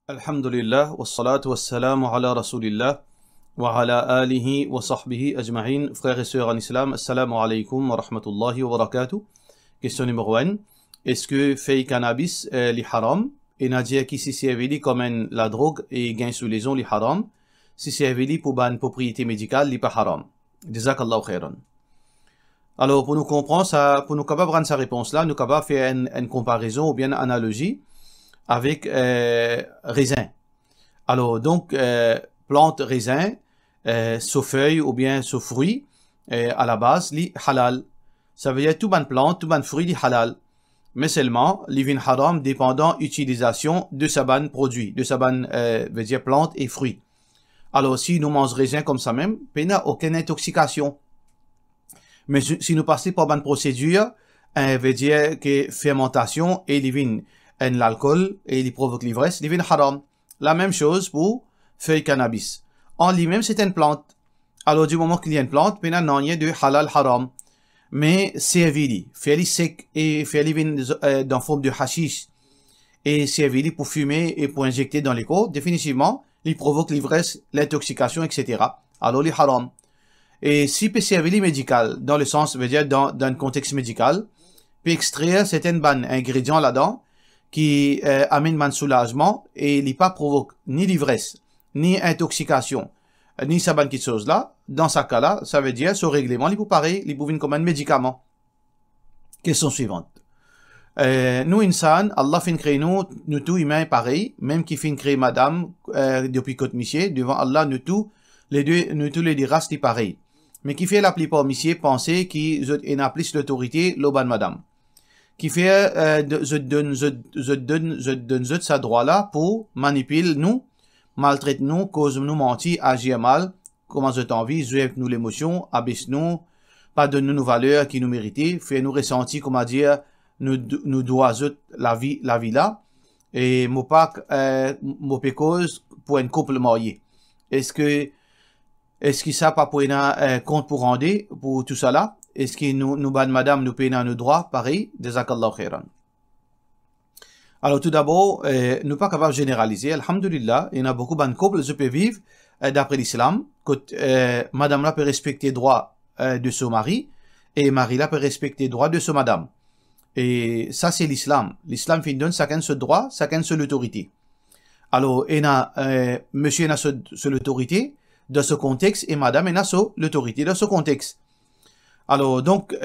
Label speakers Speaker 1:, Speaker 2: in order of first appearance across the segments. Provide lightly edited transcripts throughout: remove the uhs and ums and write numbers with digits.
Speaker 1: Alhamdulillah, wassalatu wassalamu ala rasulillah, wa ala alihi wa sahbihi ajma'in. Frères et sœurs en islam, assalamu alaikum wa rahmatullahi wa barakatuh. Question numéro 1. Est-ce que fait cannabis li haram? Et n'a dit que si c'est avili comme la drogue et gain sous les ondes li haram. Si c'est avili pour une propriété médicale li pas haram. Jazakallahu khairan. Alors pour nous comprendre ça, pour nous capable rendre sa réponse là, nous capable faire une comparaison ou bien une analogie avec raisin. Alors donc plante raisin sous feuille ou bien sous fruit à la base li halal. Ça veut dire tout bonne plante, tout bon fruit li halal. Mais seulement li vin haram dépendant utilisation de sa bonne produit, de sa bonne veut dire plante et fruit. Alors si nous mangeons raisin comme ça même, il n'y a aucune intoxication. Mais si nous passons par une procédure, veut dire que fermentation et li vin l'alcool et il provoque l'ivresse, il devient haram. La même chose pour feuille cannabis. En lui-même, c'est une plante. Alors, du moment qu'il y a une plante, il y a de halal haram. Mais c'est avili, fait sec et fait dans forme de hashish. Et c'est avili pour fumer et pour injecter dans les corps, définitivement, il provoque l'ivresse, l'intoxication, etc. Alors, il est haram. Et si c'est avili médical, dans le sens, veut dire dans un contexte médical, peut extraire certains ingrédients là-dedans, qui amène un soulagement et il pas provoque ni l'ivresse, ni intoxication, ni ça bonne chose là. Dans ce cas-là, ça veut dire ce règlement, il peut pareil, il peut venir comme un médicament. Question suivante. Nous insan, Allah fin créer nous tous humains pareil, même qui fin créer madame depuis côté monsieur, devant Allah nous tous les deux races qui pareil. Mais qui fait la plupart monsieur penser qu'ils ont plus l'autorité l'oban madame. Qui fait je donne sa droit là pour manipuler nous, maltraite nous, cause nous mentir, agir mal, comment je t'envie, jouer nous l'émotion, abaisse nous, pas donne nous valeurs qui nous méritent, fait nous ressentir, comment dire, nous doit la vie là, et mon pas cause pour un couple marié. Est-ce que ça pas pour un compte pour rendre pour tout ça là? Est-ce que nous madame, nous payons nos droits? Pareil, jazakallahu khairan. Alors, tout d'abord, nous pas capable de généraliser. Alhamdulillah, il y a beaucoup de couples qui peuvent vivre d'après l'islam. Madame là peut respecter les droits de son mari et mari là peut respecter les droits de son madame. Et ça, c'est l'islam. L'islam donne chacun ce droit, chacun ce l'autorité. Alors, il y a monsieur a ce l'autorité de ce contexte et madame a l'autorité de ce contexte. Alors, donc,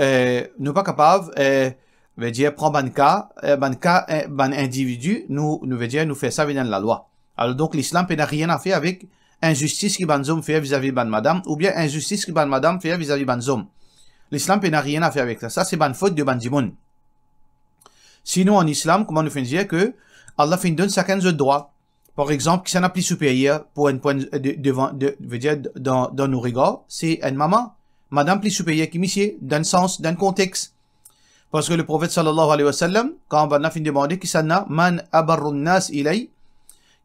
Speaker 1: nous pas capables, veut dire, prendre un individu, nous veut dire, nous fait ça dans la loi. Alors, donc, l'islam n'a rien à faire avec injustice qui ban homme fait vis-à-vis ban madame, ou bien injustice qui ban madame fait vis-à-vis ban homme. L'islam n'a rien à faire avec ça. Ça, c'est ban faute de ban dimoun. Sinon, en islam, comment nous fait dire que Allah fait donne chacun de droits. Par exemple, qui s'en a plus supérieur pour un point veut dire, dans nos regards, c'est une maman. Madame plus supérieure qui monsieur, d'un sens, d'un contexte. Parce que le prophète sallallahu alayhi wa sallam, quand on a fini de demander qui s'en a, man abarrun nas ilay,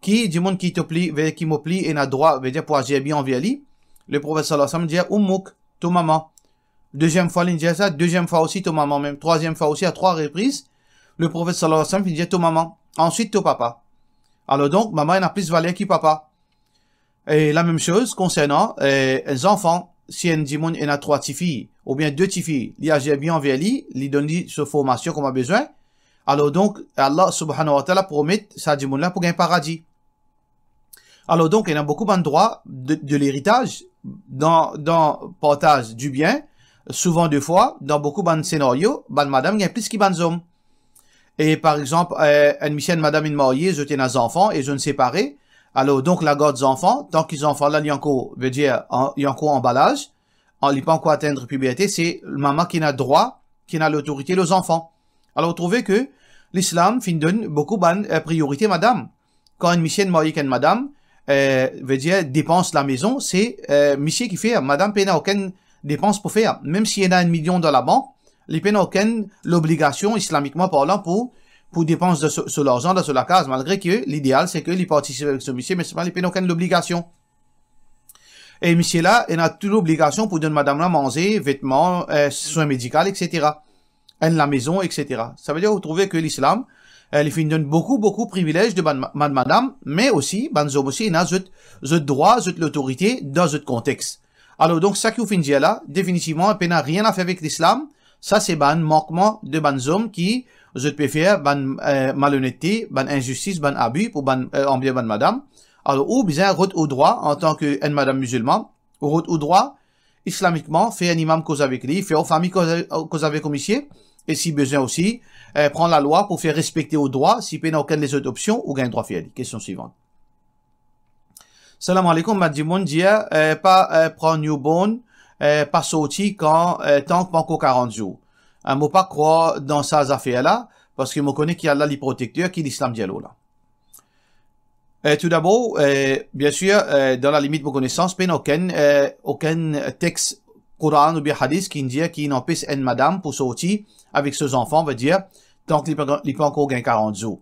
Speaker 1: qui du monde qui te plie, qui me plie et n'a droit, veut dire pour agir bien envers lui, le prophète sallallahu alayhi wa sallam dit, ummuk, ton maman. Deuxième fois, il dit ça, deuxième fois aussi, ton maman même, troisième fois aussi, à 3 reprises, le prophète sallallahu alayhi wa sallam, il dit ton maman. Ensuite, ton papa. Alors donc, maman, elle a plus valeur que papa. Et la même chose concernant les enfants. Si un dimon a 3 petits filles, ou bien 2 petits filles, il agit bien envers lui, il donne cette formation qu'on a besoin, alors donc, Allah subhanahu wa ta'ala promet sa dimon là pour gagner paradis. Alors donc, il y a beaucoup de droits de l'héritage, dans partage du bien, souvent 2 fois, dans beaucoup de scénarios, madame gagne plus qu'il y a hommes. Et par exemple, une madame est mariée, je tiens des enfants, et je ne séparés, alors, donc, la garde des enfants, tant qu'ils enfants là, il y a encore, veut dire, il y a encore emballage, il n'y a pas encore atteindre puberté, c'est le maman qui a droit, qui a l'autorité aux enfants. Alors, vous trouvez que l'islam, donne beaucoup de priorité, madame. Quand une missienne mariée qu'une madame, veut dire, dépense la maison, c'est, monsieur qui fait, madame n'a aucune dépense pour faire. Même s'il y en a 1 million dans la banque, il n'a aucune l'obligation, islamiquement parlant, pour dépenser sur l'argent dans la case, malgré que l'idéal, c'est qu'il participe avec ce monsieur, mais c'est pas, il n'a aucune obligation. Et monsieur là, il a toute l'obligation pour donner madame là manger, vêtements, soins médicaux, etc. La maison, etc. Ça veut dire, vous trouvez que l'islam, il fin donne beaucoup privilèges de madame, mais aussi, ban zom aussi, il a zut droit, zut l'autorité dans zut contexte. Alors, donc, ça qui fin dit là, définitivement, il n'a rien à faire avec l'islam. Ça, c'est ban manquement de ban zom qui, zut peut faire ban malhonnêteté, ban injustice, ban abus pour ban, bien ban madame. Alors, ou bien, route au droit, en tant que madame musulman, route au droit, islamiquement, fait un imam cause avec lui, fait aux familles cause avec monsieur, et si besoin aussi, prendre la loi pour faire respecter au droit, si n'a aucune des autres options, ou gagne droit fier. Question suivante. Salam alaikum, Madjimoun dia, pas prendre newborn, pas sorti quand, tant que pas encore 40 jours. Un mot pas croire dans ces affaires-là, parce que je connais qu'il y a là les protecteurs qui est l'islam dialogue là. Tout d'abord, bien sûr, dans la limite de mon connaissance, il n'y a aucun texte Coran ou bien hadith qui dit qu'il empêche une madame pour sortir avec ses enfants, veut dire, tant qu'il n'est pas encore gain 40 jours.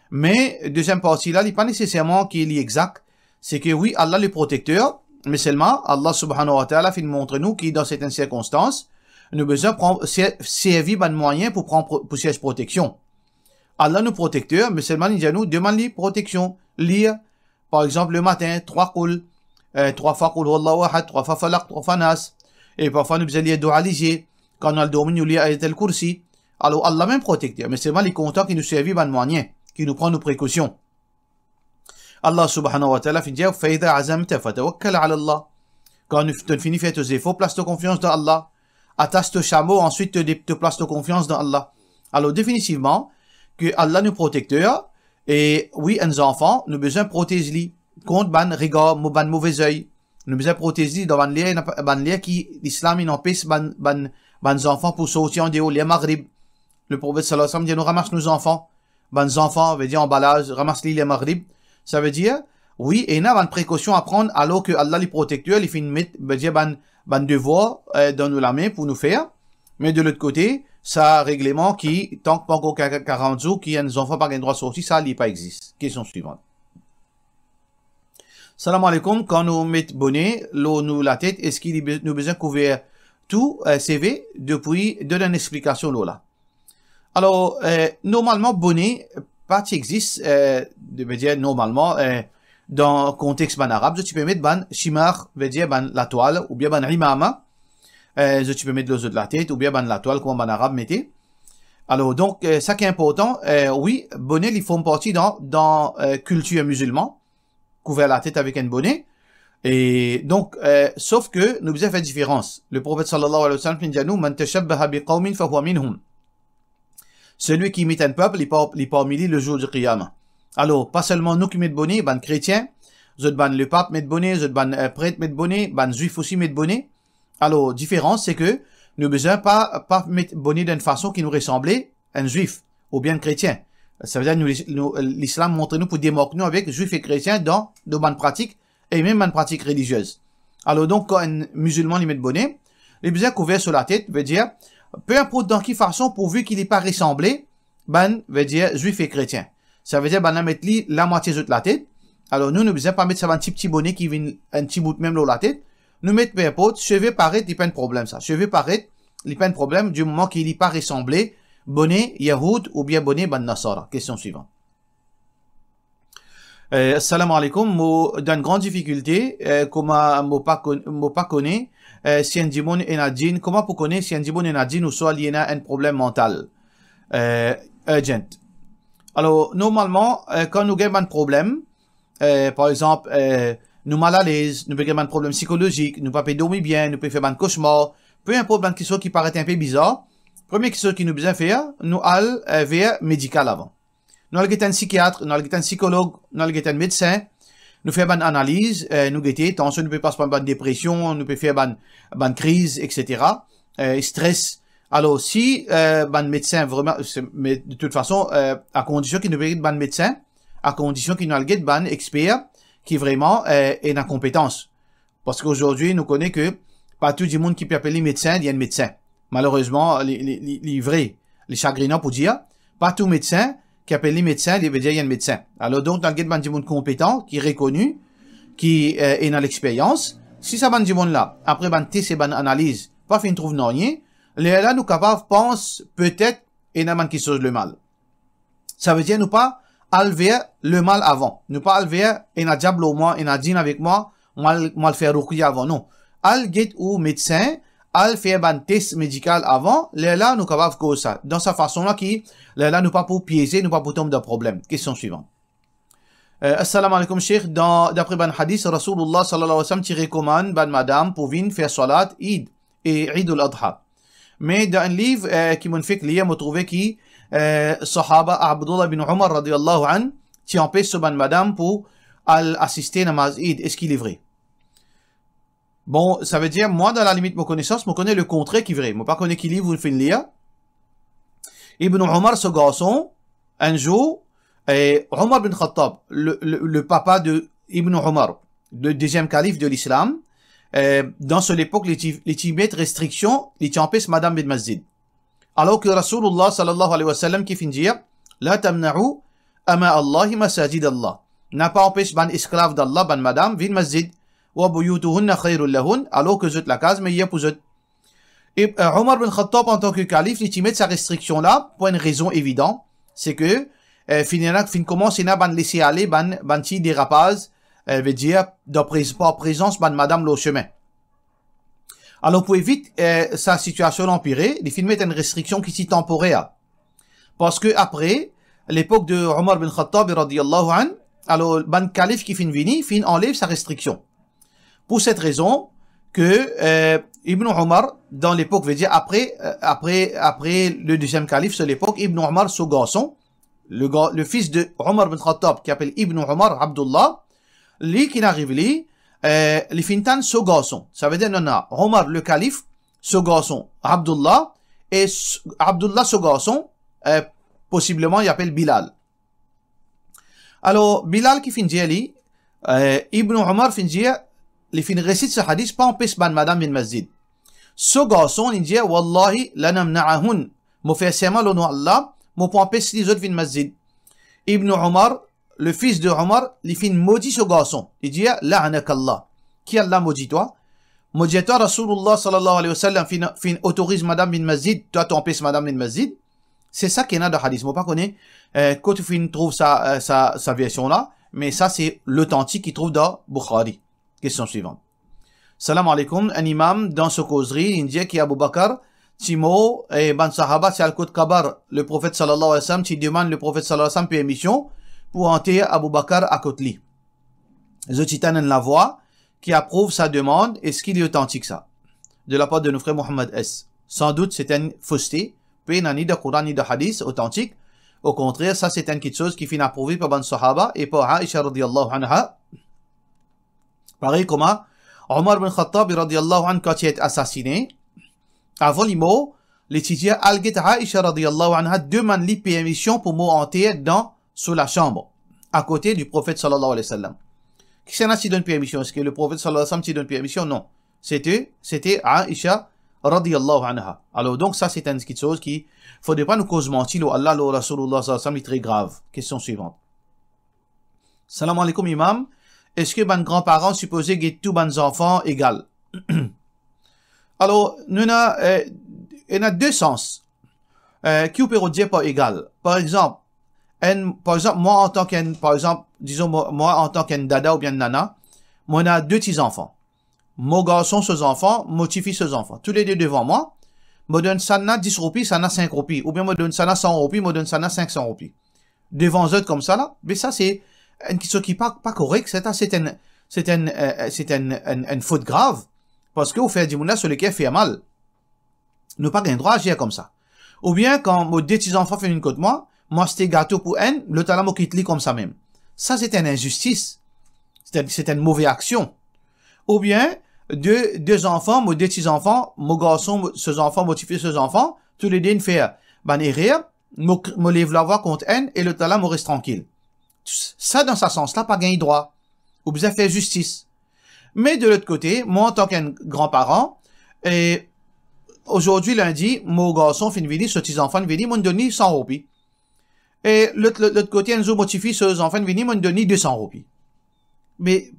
Speaker 1: Mais, deuxième partie là, il n'est pas nécessairement qu'il est exact. C'est que oui, Allah le protecteur, mais seulement, Allah subhanahu wa ta'ala fait montrer nous qu'il dans certaines circonstances, nous avons besoin de prendre, servir un moyen pour prendre, pour siège protection. Allah nous protecteur, mais seulement il dit à nous, demande les protection. Lire, par exemple, le matin, 3 coups, 3 fois Qul Huwallahu Ahad, 3 fois Falaq, 3 fois Nas. Et parfois, nous faisons lire doua léger. Quand on a le domaine, nous lire Ayat al-Kursi. Alors, Allah même protecteur, mais c'est vraiment les contents qui nous servent ban moyen, qui nous prend nos précautions. Allah subhanahu wa ta'ala fait dire, فَإِذَا عَزَمْتَ فَتَوَكَّلْ عَلَى اللَّهِ. Quand tu finis faire tes efforts, place ta confiance dans Allah. Attache ton chameau, ensuite te place ta confiance dans Allah. Alors, définitivement, que Allah nous protecteur, et oui, nos enfants, nous besoin protéger contre ban regard, ban mauvais œil. Nous besoin protéger dans ban lien qui, l'islam, il empêche ban enfants pour sortir en dehors, les maghrib. Le prophète sallallahu alayhi wa sallam dit, nous ramasse nos enfants. Ban enfants, veut dire emballage, ramasse les maghrib. Ça veut dire, oui, et il y a une précaution à prendre alors que Allah, les protecteurs, il fait veut dire ban devoir, dans nous la main pour nous faire. Mais de l'autre côté, ça, règlement qui, tant que pas encore 40 jours, qui a des enfants pas de droit de sortir, ça, il pas existe. Question suivante. Salam alaikum, quand nous mettons bonnet, l'eau nous la tête, est-ce qu'il nous besoin couvrir tout, CV, depuis, de une explication là. Alors, normalement, bonnet, pas existe, veut dire, normalement, dans le contexte ban arabe, tu peux mettre ban shimar, veut dire ban la toile, ou bien ban imama, tu peux mettre l'eau de la tête, ou bien ban la toile, comme ban arabe mettez. Alors, donc, ça qui est important, oui, bonnet, ils font partie dans culture musulmane, couvert la tête avec un bonnet. Et donc, sauf que nous devons faire différence. Le prophète sallallahu alayhi wa sallam dit à nous, man tashabbaha biqawmin fahuwa minhum. Celui qui imite un peuple, il est parmi lui le jour du qiyamah. Alors, pas seulement nous qui mettons bonnet, ban chrétien, le pape met bonnet, ban prêtre met bonnet, ban juif aussi met bonnet. Alors, différence, c'est que nous besoin pas mettre bonnet d'une façon qui nous ressemblait à un juif ou bien un chrétien. Ça veut dire l'islam montre nous pour démarquer nous avec juifs et chrétiens dans nos bonnes pratiques et même bonnes pratiques religieuses. Alors donc, quand un musulman lui met bonnet, il besoin couvert sur la tête veut dire, peu importe dans quelle façon, pourvu qu'il n'est pas ressemblé, veut dire juif et chrétien. Ça veut dire, la mettre la moitié de la tête. Alors nous besoin pas mettre ça un petit bonnet qui vient un petit bout même dans la tête. Nous mettre peu importe, cheveux paraître, il n'y a pas de problème ça. Cheveux paraître, il n'y a pas de problème du moment qu'il n'est pas ressemblé, bonnet Yahoud ou bien bonnet ban Nasara. Question suivante. Assalamu alaikum, moi, dans une grande difficulté, comment moi pas connaît, si un dimon est un djinn, comment pour connaître si un dimon est un djinn ou soit il y a un problème mental, urgent. Alors, normalement, quand nous avons un problème, par exemple, nous mal à l'aise, nous avons un problème psychologique, nous ne pouvons pas dormir bien, nous pouvons faire un cauchemar, peu importe quelque chose qui paraît un peu bizarre, première chose qui nous besoin faire, nous allons vers médical avant. Nous allons un psychiatre, nous allons un psychologue, nous allons un médecin, nous faisons une analyse, nous guetter, tension, nous pouvons passer par une dépression, nous pouvons faire une crise, etc. Stress. Alors, si un médecin vraiment, mais de toute façon, à condition qu'il nous ait un médecin, à condition qu'il nous ait un expert qui vraiment est en compétence. Parce qu'aujourd'hui, nous connaissons que pas tout le monde qui peut appeler médecin, il y a un médecin. Malheureusement, les vrais, les chagrinants pour dire, pas tout médecin qui appelle les médecins, il veut dire il y a un médecin. Alors donc, dans le du monde compétent, qui est reconnu, qui est dans l'expérience, si ça du monde là, après test et analyse, pas fin trouve non rien, là nous capables pense peut-être et n'a qui chose le mal.
Speaker 2: Ça veut dire, nous pas enlever le mal avant. Nous pas enlever, et na diable au moins, et na djinn avec moi, moi le faire ruqya avant, non. Al get ou médecin, al fait un test médical avant, là, nous capable de ça. Dans sa façon-là, là, nous pas pour piéger, nous pas pour tomber de problème. Question suivante. Assalamu alaikum, Cheikh. D'après ban hadith, Rasulullah sallallahu alayhi wa sallam, qui recommande ban madame pour venir faire salat Eid et Eid al-Adha. Mais dans un livre qui m'a fait lire, m'a trouvé qui, Sahaba Abdullah bin Umar radiyallahu an, qui empêche ce ban madame pour assister à namaz Eid. Est-ce qu'il est vrai? Bon, ça veut dire, moi, dans la limite de ma connaissance, je connais le contraire qui est vrai. Je ne pas connais qui livre ou le lire. Ibn Umar, ce garçon, un jour, Omar bin Khattab, le papa de Ibn Umar, le deuxième calife de l'islam, dans cette époque, les Tibet restrictions, les empêchent madame bin masjid. Alors que Rasulullah sallallahu alayhi wa sallam qui finit dire, la tamna'u ama Allahi masajid Allah. N'a pas empêché ban esclave d'Allah, ban madame, bin masjid. Wa buyutuhunna khayrun lahun, alors que zut la case, mais il y a pour zut. Et Omar bin Khattab, en tant que calife, il met sa restriction là, pour une raison évidente, c'est que, fin commence à ban laisser aller, ban ti dérapage, veut dire, par présence, ban madame le chemin. Alors, pour éviter, sa situation empirée, il met une restriction qui est temporaire. Parce que après, l'époque de Omar bin Khattab, radiyallahu an, alors, ban calife qui fin enlève sa restriction. Pour cette raison que Ibn Omar, dans l'époque, veut dire après le deuxième calife, c'est l'époque, Ibn Omar, ce garçon, le fils de Omar bin Khattab, qui appelle Ibn Omar, Abdullah, lui qui n'arrive lui, les fintan ce garçon. Ça veut dire, non, Omar, le calife, ce garçon, Abdullah, et Abdullah, ce garçon, possiblement, il appelle Bilal. Alors, Bilal qui finit lui, Ibn Omar finit les fin récite ce hadith, pas empêche ban madame bin masjid. Ce garçon, il dit, Wallahi, la namna'ahun, m'a fait serment au nom Allah, m'a pas empêché les autres bin masjid. Ibn Omar, le fils de Omar, il fin maudit ce garçon. Il dit, la'anakallah. Qui Allah maudit toi? Maudit toi, Rasulullah sallallahu alayhi wa sallam, fin autorise madame bin masjid, toi t'empêches madame bin masjid. C'est ça qu'il y a dans le hadith. Moi, pas connais, quand tu fin trouve sa version là, mais ça c'est l'authentique qu'il trouve dans Bukhari. Question suivante. Salam alaikum. Un imam dans ce causerie, il dit qu'il y a Abu Bakr, Timo et Ban Sahaba, c'est Al-Qud Kabar, le prophète sallallahu alayhi wa sallam, qui demande le prophète sallallahu alayhi wa sallam permission pour enterrer Abu Bakr à Kotli. The Titan la voix qui approuve sa demande. Est-ce qu'il est authentique ça? De la part de nos frères Mohammed S. Sans doute c'est une fausseté, puis il n'y a ni de Coran ni de Hadith authentique. Au contraire, ça c'est une petite chose qui finit approuvée par Ban Sahaba et par Aisha radiyallahu anha. Pareil comme Omar bin Khattab radiyallahu anhu quand il est assassiné, avant les mots, l'étudiant Al-Git Aisha radiyallahu anha demande les permission pour monter sous la chambre, à côté du prophète sallallahu alayhi wa sallam. Qui s'en a qui donne permission? Est-ce que le prophète sallallahu alayhi wa sallam qui donne permission? Non. C'était Aisha radiyallahu anha. Alors donc ça c'est une petite chose qui, faudrait pas nous causer mentir, Allah, le Rasulullah sallallahu alayhi wa sallam est très grave. Question suivante. Salam alaikum imam. Est-ce que ban grands-parents supposés que tous ban enfants égales? Alors, il y a deux sens qui peut dire pas égal. Par exemple, moi en tant qu'un dada ou bien nana, moi on a deux petits enfants. Mon garçon ses enfants, mon petit fils ses enfants. Tous les deux devant moi. Moi donne ça na 10 roupies, ça na 5 roupies. Ou bien moi donne ça na 100 roupies, moi donne ça na 500 roupies. Devant eux comme ça là. Mais ça c'est une question qui n'est pas correcte, c'est une faute grave, parce que vous faites du monde sur lequel fait mal. Nous pas gain droit à agir comme ça. Ou bien, quand mes deux petits-enfants font une côte moi c'était gâteau pour un, le talent quitte comme ça même. Ça, c'est une injustice. C'est une mauvaise action. Ou bien, deux enfants, mes deux petits-enfants, mon garçon, ses enfants, mon petit-fils, ses enfants, tous les deux, ils font, erreur, me lève la voix contre un, et le talent me reste tranquille. Ça, dans ce sens-là, pas gagné droit. Ou bien faire justice. Mais de l'autre côté, moi, en tant qu'un grand-parent, et aujourd'hui, lundi, mon garçon fait une vidéo, ce petit enfant, une vidéo, m'ont donné 100 roupies. Et l'autre côté, un jour, mon petit-fils, ce enfant, une vidéo, m'ont donné 200 roupies. Mais,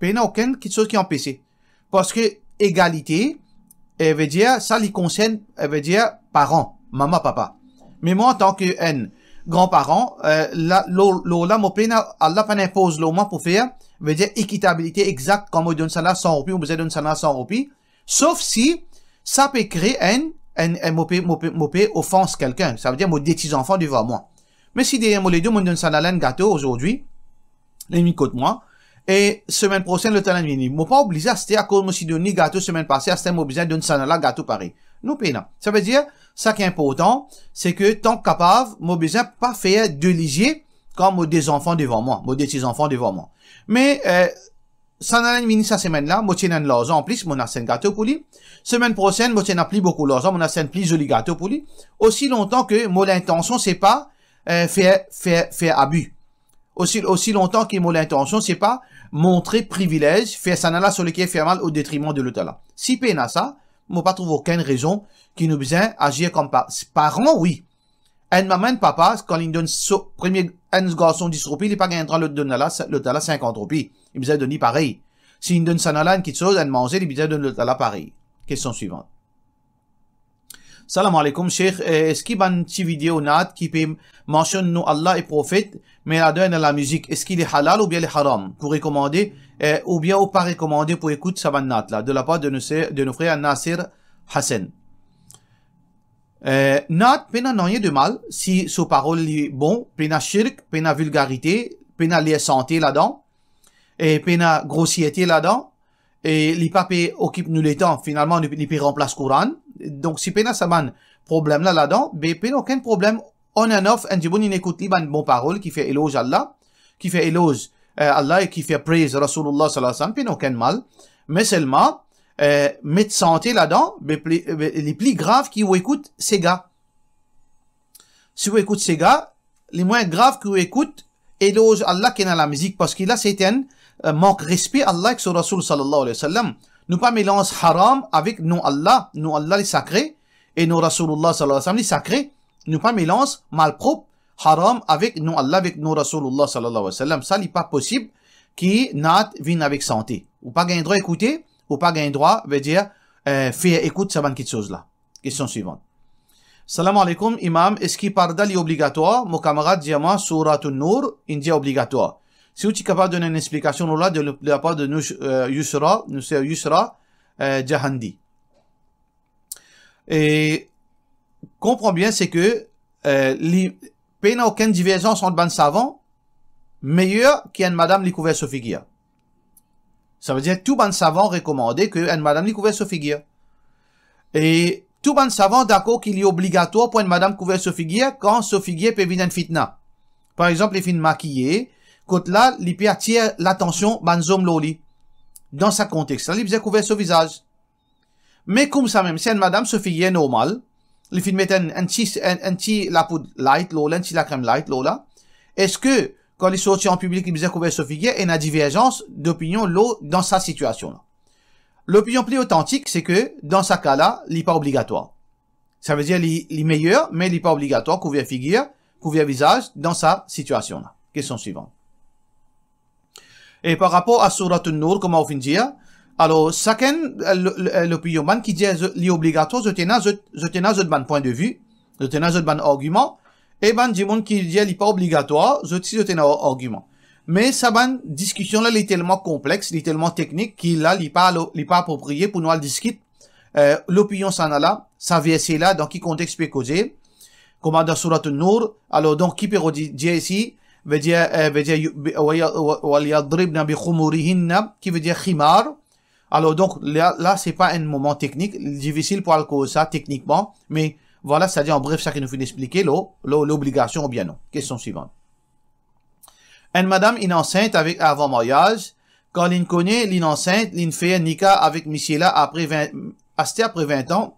Speaker 2: il n'y a aucune chose qui est empêchée. Parce que, égalité, elle veut dire, ça, les concerne, elle veut dire, parents, maman, papa. Mais moi, en tant que grands-parents, là, mo pena, Allah pas impose le moins pour faire, veut dire équitabilité exacte, comme on donne ça là 100 roupies, ou vous donne ça là 100 roupies, sauf si, ça peut créer un mopé offense quelqu'un. Ça veut dire, des petits enfants devant moi. Mais si derrière moi, les deux, moi, donne ça là un gâteau aujourd'hui, les mi côte moi, et semaine prochaine, le talent vient. Moi, pas obligé à c'était à cause, moi, si donne gâteau semaine passée, à c'était obligé de donner ça là gâteau pareil. Nous payons. Ça veut dire, ça qui est important, c'est que tant capable, moi, besoin pas faire de léger comme des enfants devant moi, des petits enfants devant moi. Mais, ça n'a pas fini sa semaine là, moi, tiens un l'argent en plus, mon a un gâteau pour lui. Semaine prochaine, moi, tiens plus beaucoup l'argent, mon a un plus joli gâteau pour lui. Aussi longtemps que, moi, l'intention, c'est pas, faire abus. Aussi longtemps que, moi, l'intention, c'est pas montrer privilège, faire ça là sur lequel faire mal au détriment de l'autre là. Si peine à ça, moi, pas trouve aucune raison qui nous besoin agir comme parents, oui. Un maman, papa, quand il donne premier, un garçon 10 roupies, il n'est pas gagné l'autre donne là, 50 roupies. Il besoin donner pareil. S'il donne ça là, une petite chose, un manger, il besoin donner l'autre là pareil. Question suivante. Salam alaikum, Cheikh. Est-ce qu'il y a une petite vidéo nat qui peut mentionner nous Allah et prophète, mais la donne la musique, est-ce qu'il est halal ou bien il est haram? Pour recommander, ou bien ou pas recommander pour écouter sa nat là, de la part de nos frères Nasir Hassan. Nat, pena n'a rien de mal, si sa parole est bon, pena shirk, pena vulgarité, pena lié santé là-dedans, et pena grossièreté là-dedans, et les papes occupent nous les temps, finalement, les papes remplacent Coran. Donc, si pena ça man problème là-dedans, ben, pena aucun problème, on and off, un djiboun, il écoute les bonnes paroles, qui fait éloge Allah, qui fait éloge Allah et qui fait praise Rasulullah sallallahu alayhi wa sallam, pena aucun mal, mais seulement, mettre santé là-dedans, les plus graves qui vous écoutent, ces gars. Si vous écoutez ces gars, les moins graves que vous écoutez, éloge Allah qui est dans la musique, parce que là, c'est un manque respect Allah avec son Rasul sallallahu alayhi wa sallam. Nous pas mélange haram avec nous Allah les sacrés, et nous Rasulullah sallallahu alayhi wa sallam les sacrés. Nous pas mélange malpropre, haram avec nous Allah, avec nous Rasulullah sallallahu alayhi wa sallam. Ça n'est pas possible qui nat vienne avec santé. Ou pas gagner droit écouter, ou pas gagner droit, veut dire, faire écoute ça bonne chose là. Question suivante. Salam alaikum, imam, est-ce qu'il parle est obligatoire? Mon camarade dit à moi, Surat An-Nur, il dit obligatoire. Si vous êtes capable de donner une explication là, de la part de nous, Yusra Jahandi. Et, comprends bien, c'est que, il n'y a aucune divergence entre ban savants, meilleur qu'une madame li couvert sur figure. Ça veut dire, tout ban savant recommandé qu'une madame li couvert sur figure. Et, tout ban savant d'accord qu'il est obligatoire pour une madame couverte sur figure quand ce figure peut venir une fitna. Par exemple, les filles maquillées, quand là, il peut attirer l'attention banzom loli. Dans ce contexte là, il peut couvert sur visage. Mais comme ça même, si une madame se figure normale, les filles mettent un petit la poudre light, lola, un petit la crème light, lola. Est-ce que, quand ils sortent en public, ils peut couvert sur figure, il y a une divergence d'opinion dans sa situation là. L'opinion plus authentique, c'est que, dans ce cas-là, il n'est pas obligatoire. Ça veut dire, il est meilleur, mais il n'est pas obligatoire, couvert figure, couvert visage, dans sa situation-là. Question suivante. Et par rapport à Surat An-Nur, comment on finit dire, alors, chacun, l'opinion ban qui dit, il est obligatoire, je tenais un ban point de vue, je tenais un ban argument, et ban du monde qui dit, il n'est pas obligatoire, je tenais un argument. Mais ça ban discussion là, elle est tellement complexe, elle est tellement technique qu'il là, il pas approprié pour nous le discuter. L'opinion s'en a là, ça verset là, dans qui contexte peut causer. Comme dans Surat An-Nur, alors donc qui peut dire ici, veut dire وَلْيَضْرِبْنَ بِخُمُورِهِنَّ qui veut dire khimar. Alors donc là c'est pas un moment technique, difficile pour le cause ça techniquement, mais voilà, c'est-à-dire en bref ça qui nous fait expliquer l'obligation ou bien non. Question suivante. Une madame est enceinte avec avant mariage, quand elle connaît l'inenceinte, elle fait un nika avec monsieur là après 20 ans,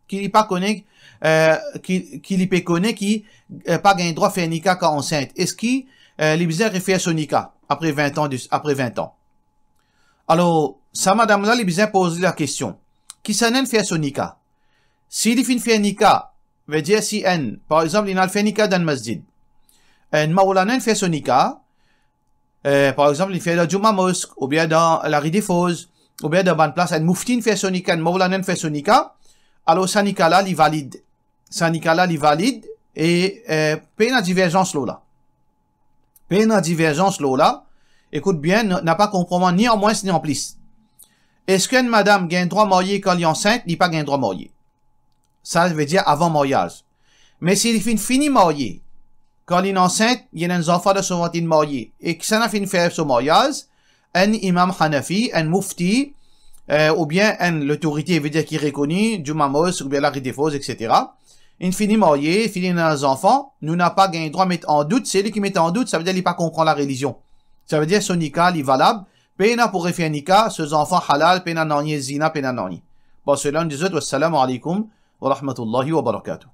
Speaker 2: qu'il pas connaît, qu'il peut connaître, qui pas gain droit faire un nika quand enceinte. Est-ce qu'il, les bizarres fait son nika après 20 ans? Alors, sa madame là, les bizarres pose la question. Qui s'en est fait son nika? Si il fait un nika, veut dire si par exemple, il a fait un nika dans le masjid. Un maoulanen fait son nika, par exemple, il fait la Juma Mosque, ou bien dans la rue des Fos, ou bien dans une place, un mouftin fait sonika, un maulanen fait sonika, alors sa nika là, il valide. Sa nika là, il valide, et pena divergence là. Pena divergence là. Écoute bien, n'a pas compromis ni en moins ni en plus. Est-ce qu'une madame gagne droit marié quand elle est enceinte, n'est pas gagne droit marié? Ça veut dire avant mariage. Mais s'il est fini marié, quand elle est enceinte, il y a des enfants de son marié, et que ça n'a fini faire son mariage, un imam Hanafi, un mufti, ou bien l'autorité veut dire qui est reconnue, du mamos, ou bien la redéfause, etc. Il finit marié, finit des enfants, nous n'a pas gagné droit à mettre en doute, c'est lui qui met en doute, ça veut dire qu'il pas comprend la religion. Ça veut dire son nikah, il est valable, pena pour faire nikah, ses enfants halal, pena nani zina, pena nani. Bon, cela nous dit, wassalamu alaikum wa rahmatullahi wa barakatuh.